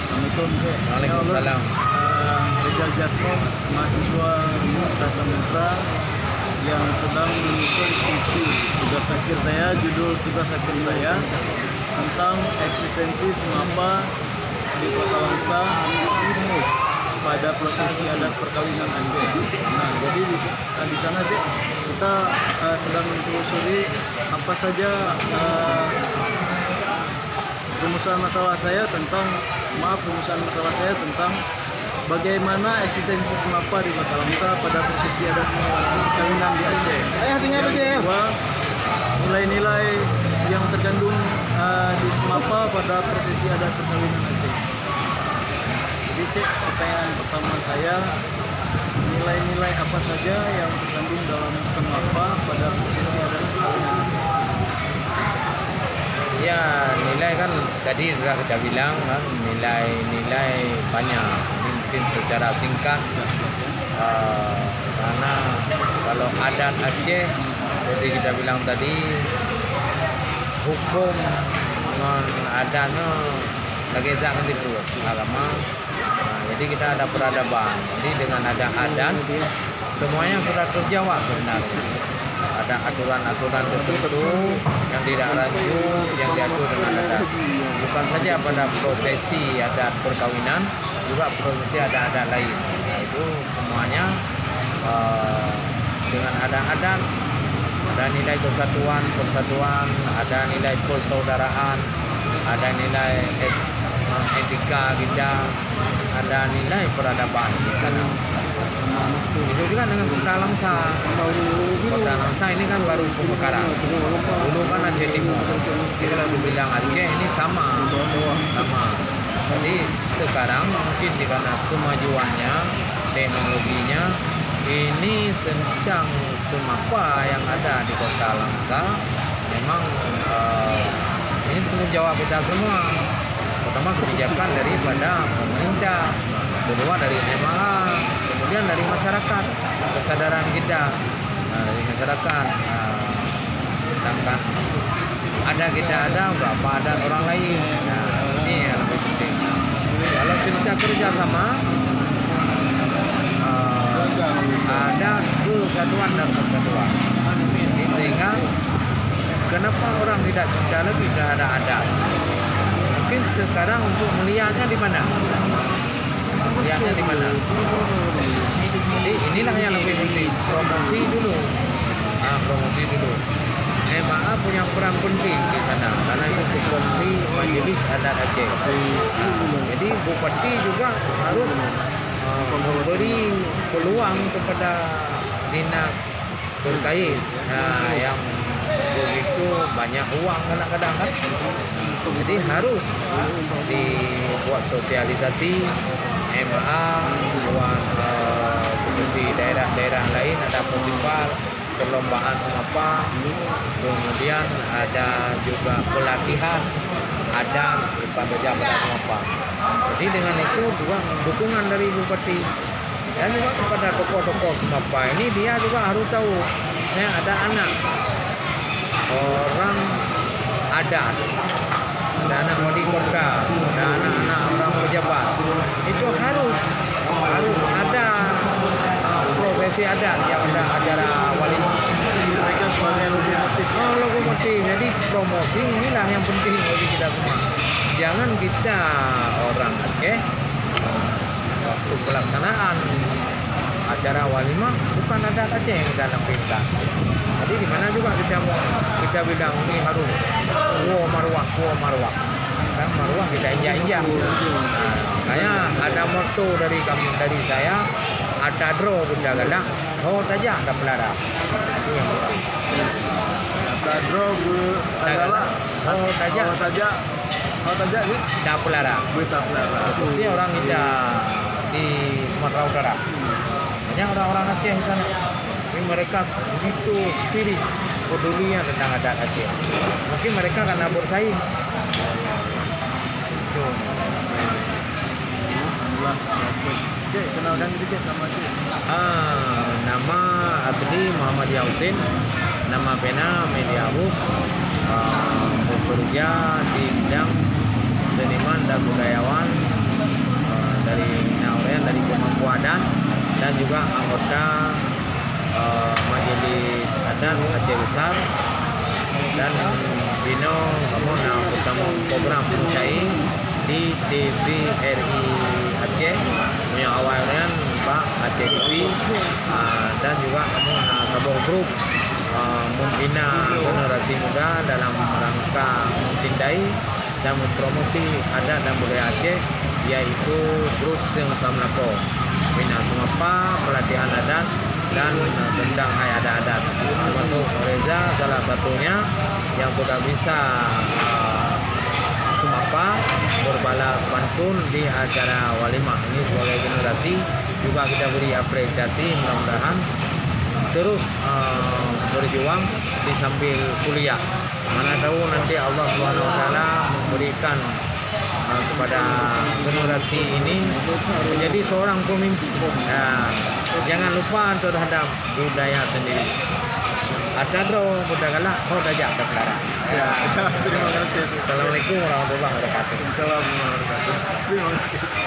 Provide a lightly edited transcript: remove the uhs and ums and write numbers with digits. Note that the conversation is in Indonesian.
Assalamualaikum Cik. Waalaikumsalam. Rizal Jasmine, mahasiswa Universitas Samudra yang sedang menyusun skripsi. Judul tugas akhir saya tentang eksistensi semapa di Kota Langsa pada prosesi adat perkawinan Aceh. Nah, jadi di sana Cik, kita sedang menelusuri apa saja rumusan masalah saya tentang bagaimana eksistensi semapa di Kota Langsa pada prosesi adat perkawinan di Aceh. Yang kedua, nilai-nilai yang terkandung di semapa pada prosesi adat perkawinan Aceh. Jadi Cek, pertanyaan pertama saya, nilai-nilai apa saja yang terkandung dalam semapa pada prosesi adat perkawinan Aceh? Ya, nilai kan tadi sudah kita bilang kan, nilai banyak. Mungkin secara singkat, karena kalau adat Aceh seperti kita bilang tadi, hukum non adatnya lagi tak nanti dulu agama. Jadi kita ada peradaban. Jadi dengan ada adat, semuanya sudah terjawab sebenarnya. Ada aturan-aturan tertentu yang tidak lanjut, yang diatur dengan adat. Bukan saja pada prosesi adat perkawinan, juga prosesi adat-adat lain. Nah, itu semuanya dengan adat-adat, ada nilai persatuan, ada nilai persaudaraan, ada nilai etika kita, ada nilai peradaban di sana. Itu juga dengan Kota Langsa. Kota Langsa ini kan baru pemekaran. Dulu kan Aceh Timur. Jadi kalau dibilang Aceh ini sama. Jadi sekarang mungkin karena kemajuannya, teknologinya, ini tentang semapa yang ada di Kota Langsa. Memang ini tanggung jawab kita semua. Pertama kebijakan daripada pemerintah, kedua dari MAA, kemudian dari masyarakat, kesadaran kita dari masyarakat. Sedangkan kita ada berapa ada orang lain. Nah, ini yang lebih penting. Kalau cerita kerjasama, ada kesatuan dan persatuan. Jadi sehingga kenapa orang tidak cinta lebih ada adat? Mungkin sekarang untuk melihatnya di mana? Jadi inilah yang lebih penting, promosi dulu. MAA punya peran penting di sana karena itu promosi Majelis Adat Aceh. Jadi Bupati juga harus memberi peluang kepada dinas terkait yang begitu banyak uang kadang-kadang kan. Jadi harus dibuat sosialisasi. MAA buat seperti daerah-daerah lain ada festival perlombaan semapa, kemudian ada juga pelatihan ada kepada jabatan semapa. Jadi dengan itu juga dukungan dari Bupati dan juga kepada tokoh-tokoh semapa ini, dia juga harus tahu saya ada anak orang adat, ada anak wali kota, ada anak-anak orang pejabat. Itu harus ada profesi adat yang ada acara walimah. Mereka sebagai lokomotif. Jadi promosi inilah yang penting bagi kita semua. Jangan kita orang Aceh waktu pelaksanaan acara walimah bukan adat Aceh yang dalam perintah. Jadi di mana juga kita bilang ini harus marwah. Kan marwah kita injak-injak. Makanya ada motto dari saya, ada dro sudah galak, tajak ada pelara. Itu yang pertama. ada dro adalah tajak ni dah pelara. berita pelara. Seperti orang Indah di Sumatera Utara. Banyak orang-orang Aceh di sana. Tapi mereka begitu spirit pedulinya tentang adat Aceh. Mungkin mereka karena bersaing. Itu. Alhamdulillah. Cik, kenalkan sedikit nama Cik. Nama asli Muhammad Yausin, nama pena Mediabus, bekerja di bidang seniman dan budayawan juga anggota Majelis Adat Aceh Besar, dan Bino kamu bertemu program Mucai di TVRI Aceh yang awalnya Pak Aceh TV, dan juga kamu sebuah grup membina generasi muda dalam rangka mencintai dan mempromosi adat dan budaya Aceh, yaitu grup Seng Samlako, bina semapa pelatihan adat dan tentang adat-adat, termasuk Reza salah satunya yang sudah bisa semapa berbala pantun di acara walimah ini. Sebagai generasi juga kita beri apresiasi, mudah-mudahan terus berjuang di sambil kuliah. Mana tahu nanti Allah Subhanahu wa taala memberikan kepada generasi ini menjadi seorang pemimpin. Jangan lupa terhadap budaya sendiri. Ada dro budaya kau dajak berkara. Terima kasih. Assalamualaikum warahmatullahi wabarakatuh. Assalamualaikum warahmatullahi wabarakatuh. Terima kasih.